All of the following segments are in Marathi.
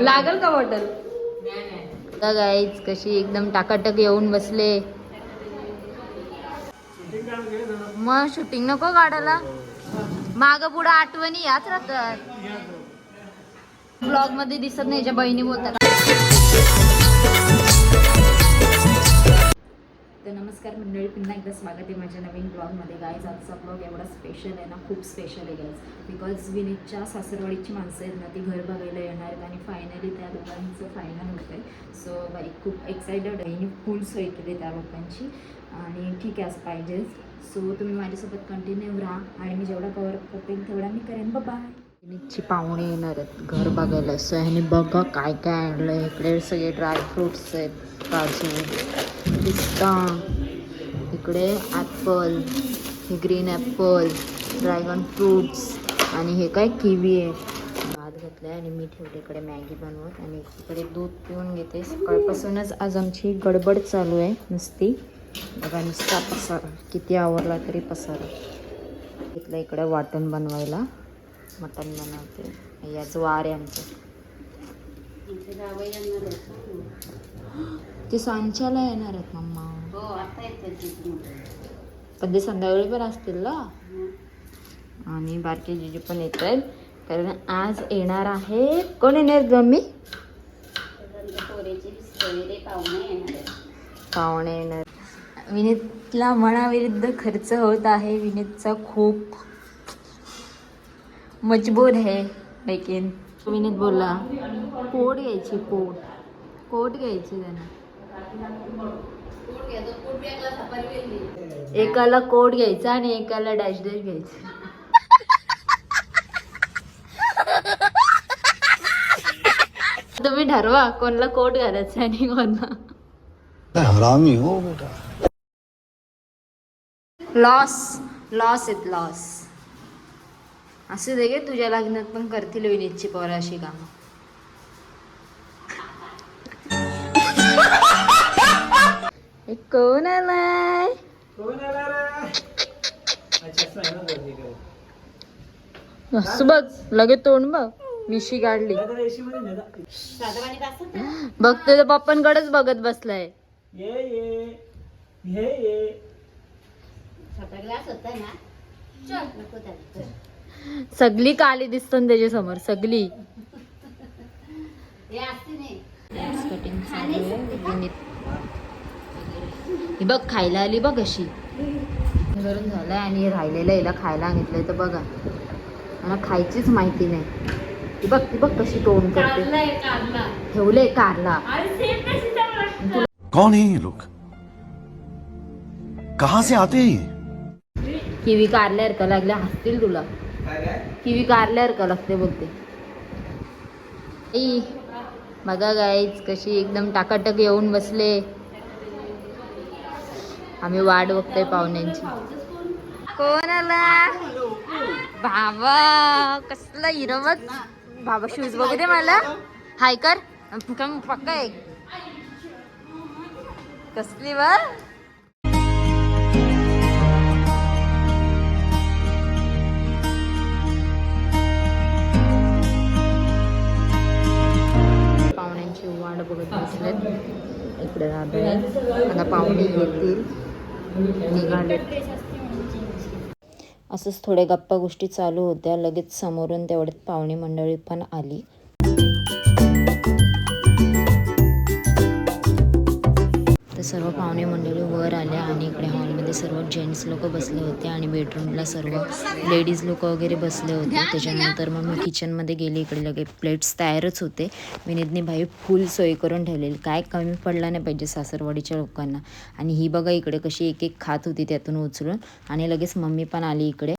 लागल का बॉटल? गाईच कशी एकदम टाकाटक येऊन बसले. मग शूटिंग नको काढायला, माग पुढे आठवणी याच राहतात. ब्लॉग मध्ये दिसत नाही, ज्या बहिणी बोलतात. तर नमस्कार मंडळी, पुन्हा एकदा स्वागत आहे माझ्या नवीन ब्लॉगमध्ये. गाईज आजचा ब्लॉग एवढा स्पेशल आहे ना, खूप स्पेशल आहे गाईज. बिकॉज विनीतच्या सासरवाडीची माणसं आहेत ना, ती घर बघायला येणार आहेत आणि फायनली त्या दोघांचं फायनल होतं आहे. सो बाई खूप एक्सायटेड आहे. मी फुल सोय केली त्या लोकांची आणि ठीक आहे असं पाहिजेच. सो तुम्ही माझ्यासोबत कंटिन्यू राहा आणि मी जेवढा कवर करते तेवढा मी करेन. बाय. विनीतची पाहुणे येणार आहेत घर बघायला. सो ह्याने बघा काय काय आणलं. इकडे सगळे ड्रायफ्रूट्स आहेत, काजू, पिस्ता, इकडे ॲपल, हे ग्रीन ॲपल, ड्रॅगन फ्रूट्स आणि हे काय किवी आहे. भात घातला आहे आणि मी ठेवते इकडे मॅगी बनवत आणि इकडे दूध पिऊन घेते. सकाळपासूनच आज आमची गडबड चालू आहे नुसती. बघा नुसता पसारा, किती आवरला तरी पसारा. घेतलं इकडे वाटण बनवायला, मटण बनवते. याचं वार आहे आमचं. ते सांच्याला येणार आहेत मम्मा. पण ते संध्याकाळी पण असतील ना. आणि बारके जीजू पण येत आहेत कारण आज येणार आहे. कोण येणार गम्मी? पाहुणे येणार. विनीतला मनाविरुद्ध खर्च होत आहे. विनीतचा खूप मजबूर आहे. लेकिन विनीत बोलला कोट घ्यायची, कोट घ्यायची त्यांना. एकाला कोट घ्यायचा आणि एकाला डॅश डॅश घ्यायचा. तुम्ही ठरवा कोणला कोट घालायचा आणि कोणला. हरामी हो बेटा. Loss it loss. असं दे गे, तुझ्या लग्नात पण करतील विनीतची पोरं अशी कामं. कोण आलाय? असं बघ, लगेच तोंड बघ, मिशी काढली. बघ तुझ्या पप्पांकडेच बघत बसलाय. सगळी काली दिसत त्याच्या समोर, सगळी. कटिंग ही बघ खायला आली बघ अशी. गरम झालंय आणि राहिलेलं हिला खायला सांगितलंय तर बघा, मला खायचीच माहिती नाही. ती बघ कशी तोंड करते. ठेवलंय कारला. कौन है ये लोग, कहां से आते हैं? किवी कारल्यावर का लागल्या, हसतील तुला. किवी कारल्यावर का लागते बोलते. बघा गाईच कशी एकदम टाकाटक येऊन बसले. आम्ही वाट बघतोय पाहुण्यांची. कोण आला? बाबा कसला हिरवत. बाबा शूज बघू दे मला. हाय कर पक्का आहे. कसली वा. पाहुण्यांची वाट बघत बसलेत. इकडे राहतोय आता पाहुणे येतील, निघाले. असंच थोड्या गप्पा गोष्टी चालू होत्या. लगेच समोरून तेवढ्यात पाहुणे मंडळी पण आली. तर सर्व पाहुणे मंडळी वर आल्या आणि इकडे हॉलमध्ये सर्व जेंट्स लोक बसले होते आणि बेडरूमला सर्व लेडीज लोक वगैरे बसले होते. त्याच्यानंतर मग मी किचनमध्ये गेले. इकडे लगेच प्लेट्स तयारच होते. विनीतने भाई फुल सोय करून ठेवलेली, काय कमी पडला नाही पाहिजे सासरवाडीच्या लोकांना. आणि ही बघा इकडे कशी एक एक खात होती त्यातून उचलून. आणि लगेच मम्मी पण आली इकडे.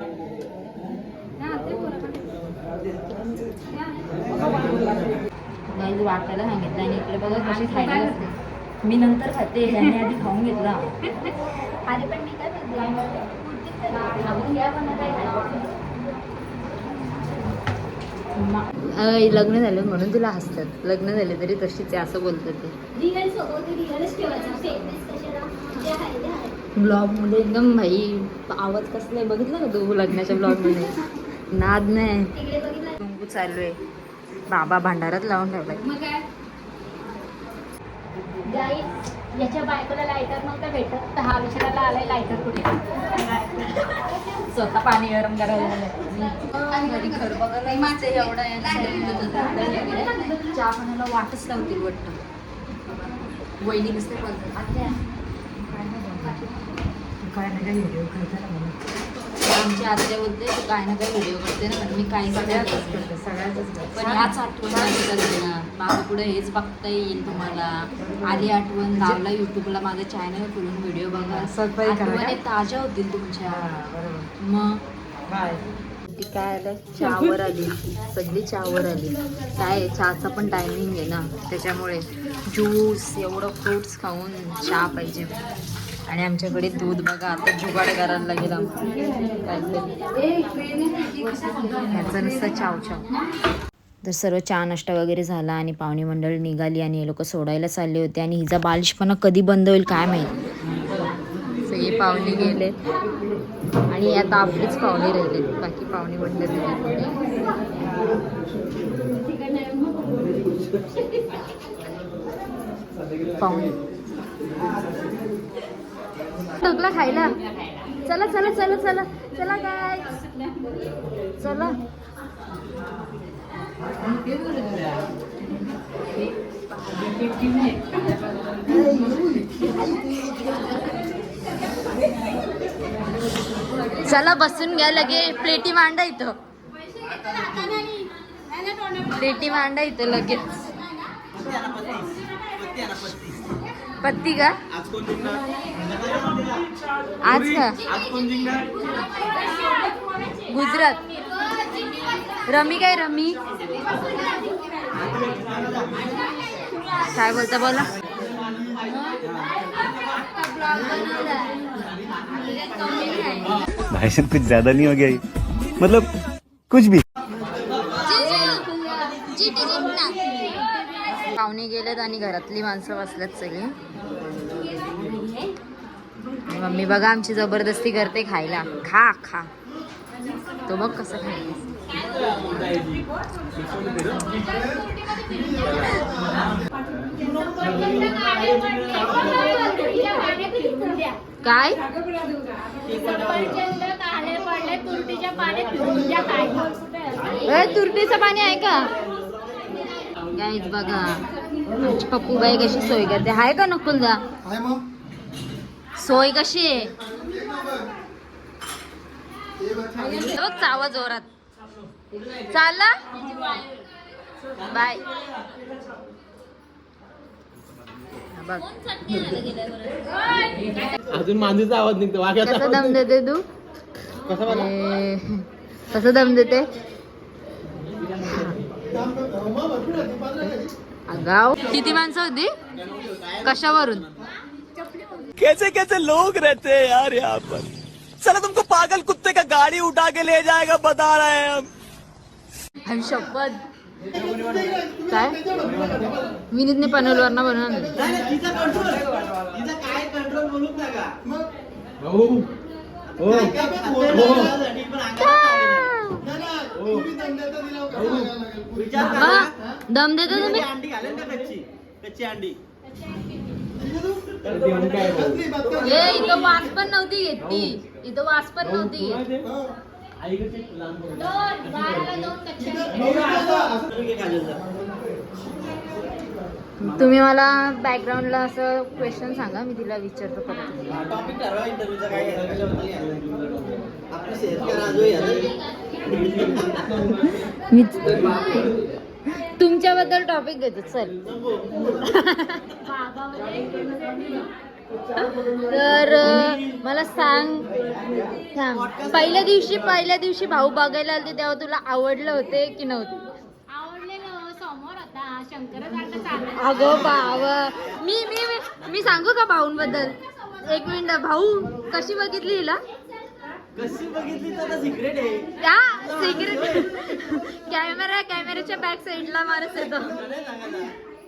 वाटायला सांगितलं आणि इकडे बघा कशी खायला बसते. मी नंतर खाते, ह्याने आधी खाऊन घेतला. अरे पण मी काय लग्न झालं म्हणून तुला हसतात. लग्न झाले तरी तशीच आहे असं बोलतात ते. ब्लॉग मध्ये एकदम भाई आवाज कसला आहे बघितलं का तू लग्नाच्या ब्लॉग मध्ये. नाद नाही कुंकू चालू आहे. बाबा भांडारात लावून ठेवलाय. याच्या बायकोला लायटर नव्हतं भेटत तर हा विचारायला आलाय लायटर कुठे. स्वतः पाणी गरम करायला घर बघायला माझं एवढं चहा पाण्याला वाटच लावतील वाटतं. वहिनी नसते काय नाही काय व्हिडिओ करते ना मला. आमची आत्या बोलते तू काय ना काय व्हिडिओ करते ना पण मी काही सगळ्याच करते सगळ्याच. पण ह्याच आठवण ना मागं पुढे हेच बघता येईल तुम्हाला. आली आठवण लावला युट्यूबला माझं चॅनल खोलून व्हिडिओ बघा. आठवणी ताज्या होतील तुमच्या. मग ती काय आलं चहावर आली सगळी चहावर आली. काय चहाचा पण टायमिंग आहे ना त्याच्यामुळे ज्यूस एवढं फ्रूट्स खाऊन चहा पाहिजे. आणि आमच्याकडे दूध बघा आता जुगाड करायला लागेल ह्याचं नुसतं चाव चाव. तर सर्व चहा नाश्ता वगैरे झाला आणि पाहुणे मंडळ निघाली आणि हे लोक सोडायला चालले होते. आणि हिचा बालिशपणा कधी बंद होईल काय माहीत. सगळे पाहुणे गेले आणि आता आपलीच पाहुणे राहिले बाकी पाहुणे मंडळ पाहुणे ढोकला खायला. चला चला चला चला चला काय चला. चला बसून घ्या लगे. प्लेटी मांडा इथं. प्लेटी मांडा इथं लगेच. पत्ती का आज का गुजरात. रमी काय रमी काय बोलता बोला. भाई साहब कुछ ज्यादा नहीं हो गया ये? मतलब कुछ भी. पाहुणे गेलेत आणि घरातली माणसं बसल्यात सगळी. मम्मी बघा आमची जबरदस्ती करते खायला. खा खा तो बघ कसं खायला. काय तुरटीचं पाणी आहे का गाईज बघा. आमची पप्पू बाई कशी सोय करते. हाय का नकुलदा सोय कशी आहे बघ. चावा जोरात चालला बाय बघ. अजून मांजरीचा आवाज निघतो. कसा दम देते तू. कसं दम देते गाव. किती माणसं होती कशावरून. कैसे कैसे लोग रहते हैं यार यहाँ पर. चलो तुमको पागल कुत्ते का गाड़ी उठा के ले जाएगा बता रहे हैं हम. आणि शपथ काय विनीतने पनवेलवरनं बनवलं. दम देतो तुम्ही. कच्ची अंडी इथं वास पण नव्हती घेत ती. इथं वास पण नव्हती घेत. तुम्ही मला बॅकग्राऊंडला असं क्वेश्चन सांगा मी तिला विचारतो परत. टॉपिक ठरवा इंटरव्ह्यूचा काय तुमच्याबद्दल टॉपिक घेतो चल. तर मला सांग पहिल्या दिवशी भाऊ बघायला आलते तेव्हा तुला आवडलं होते की नव्हते. आवडलेलं समोर होता शंकरच. अगं बाव मी मी मी सांगू का भाऊंबद्दल. एक मिनिट. भाऊ कशी बघितली हिला. कशी बघितली तर सिक्रेट आहे. त्या सिक्रेट कॅमेराच्या बॅक साईडला मारत येतो.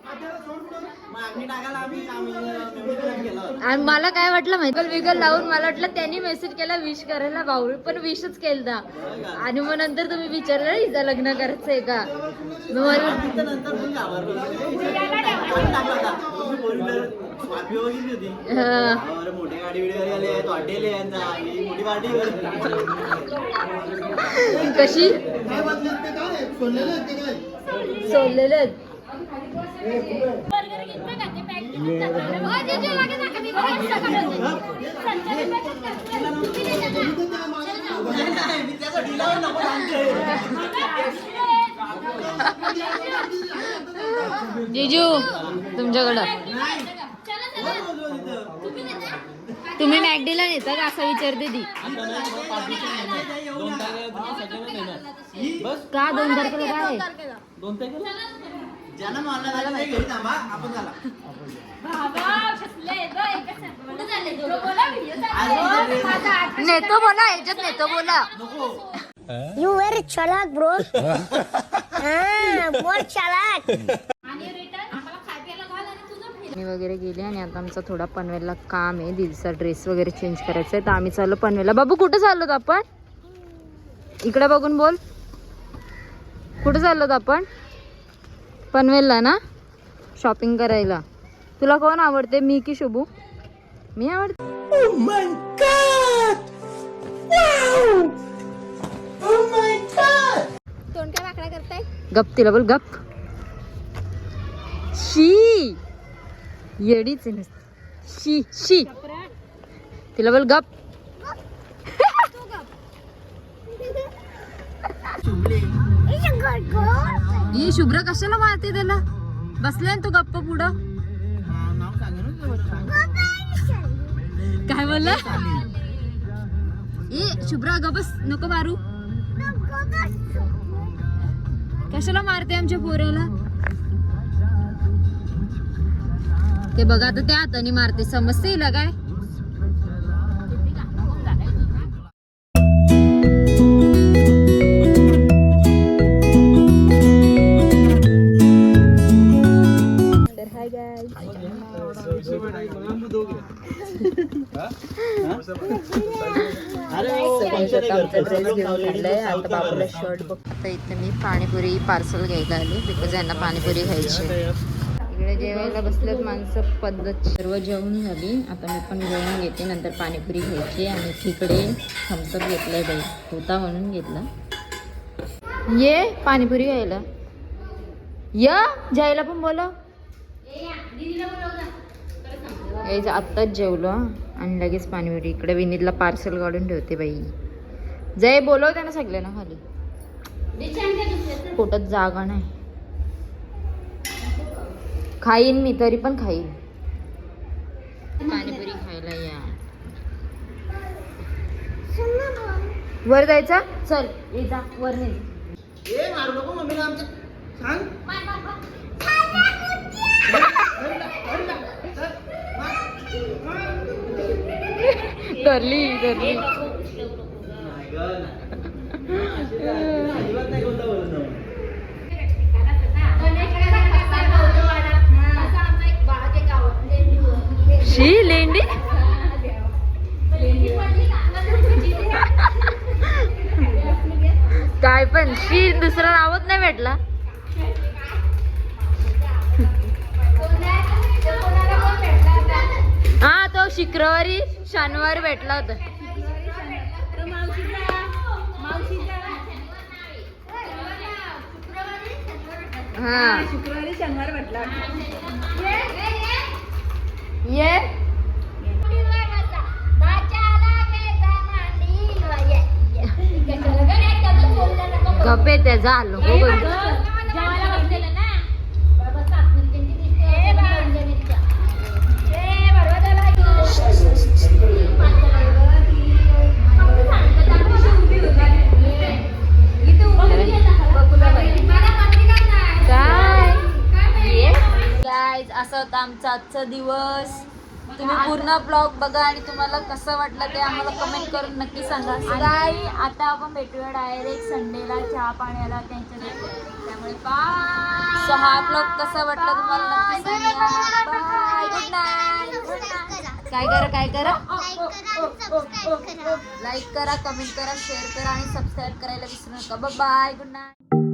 मागणी टाकायला आम्ही गेलो. आणि मला काय वाटलं माहिती विगल लावून मला वाटलं त्यांनी मेसेज केला विश करायला भाऊ पण विशच केलता आणि मग नंतर तुम्ही विचारलं हिचं लग्न करायचंय का मग मला नंतर पण घाबरलो. स्वापी बघितली होती. हा. मोठी गाडी बिडी आली आहे हॉटेल आहे मोठी पार्टी कशी सोडलेले आहेत. जिजू तुमच्याकडं तुम्ही मॅकडीला नेता का असं विचारते ती का 2 तारखेला काय आहे? 2 तारखेला ज्यांना मानला झाला नाही घरी थांबा आपण झाला. नेतो बोला ह्याच्यात नेतो बोला You very chalak, bro. बहुत chalak. मी वगैरे गेले आणि आता आमचा थोडा पनवेलला काम आहे दीदीचा ड्रेस वगैरे चेंज करायचा आहे तर आम्ही चाललो पनवेलला. बाबू कुठं चाललोत आपण इकडे बघून बोल कुठं चाललोत आपण पनवेलला ना शॉपिंग करायला. तुला कोण आवडते मी की शुभू? मी आवडते. तोंड काय वाकडा करताय? गप तिला बोल गप. शी येडीच आहे नुसती. शी शी तिला बोल गप. ही शुभ्र कशाला मारते त्याला बसलाय तू गप्प पुढं काय बोलला ए शुभ्रा ग बस नको मारू. कशाला मारते आमच्या पोऱ्याला ते बघा आता त्या हाताने मारते समजते हिला काय. आता बाबूला शर्ट बघ. आता इथे मी पाणीपुरी पार्सल घ्यायला आले बिकॉज यांना पाणीपुरी खायची. इकडे जेवायला बसलेत माणसं पद्धत सर्व जेवण झाली. आता मी पण जेवण घेते नंतर पाणीपुरी घ्यायची आणि तिकडे थम्सअप घेतलाय बाई होता म्हणून घेतला. ये पाणीपुरी घ्यायला या जायला पण बोला. यायचं आत्ताच जेवलो आणि लगेच पाणीपुरी. इकडे विनीतला पार्सल काढून ठेवते बाई. जय बोलवते ना सगळ्यांना खाली पोटात जागा नाही. खाईन मी तरी पण खाईन. पाणीपुरी खायला या. वर जायचा चल ये जा वर नाही. ए मारू नको मम्मीला आमच्या सांग. धरली धरली. अजिबात नाही कोणता बोलत नाही. शी लेंडी काय पण शी दुसरा नावच नाही भेटला. हा तो शुक्रवारी शनिवारी भेटला होता. हा शुक्रवारी शनिवार भेटला. ये गप्पे ते झालो असं होता आमचा आजचा दिवस. तुम्ही पूर्ण ब्लॉग बघा आणि तुम्हाला कसं वाटलं ते आम्हाला कमेंट करून नक्की सांगा. आणि आता आपण भेटूया डायरेक्ट संडेला चहा पाण्याला त्यांच्या घरी. त्यामुळे बाय. सो हा ब्लॉग कसा वाटला तुम्हाला नक्की सांगा. Bye, good night. काय करा लाईक करा, कमेंट करा, शेअर करा आणि सबस्क्राईब करायला विसरू नका. Bye, good night.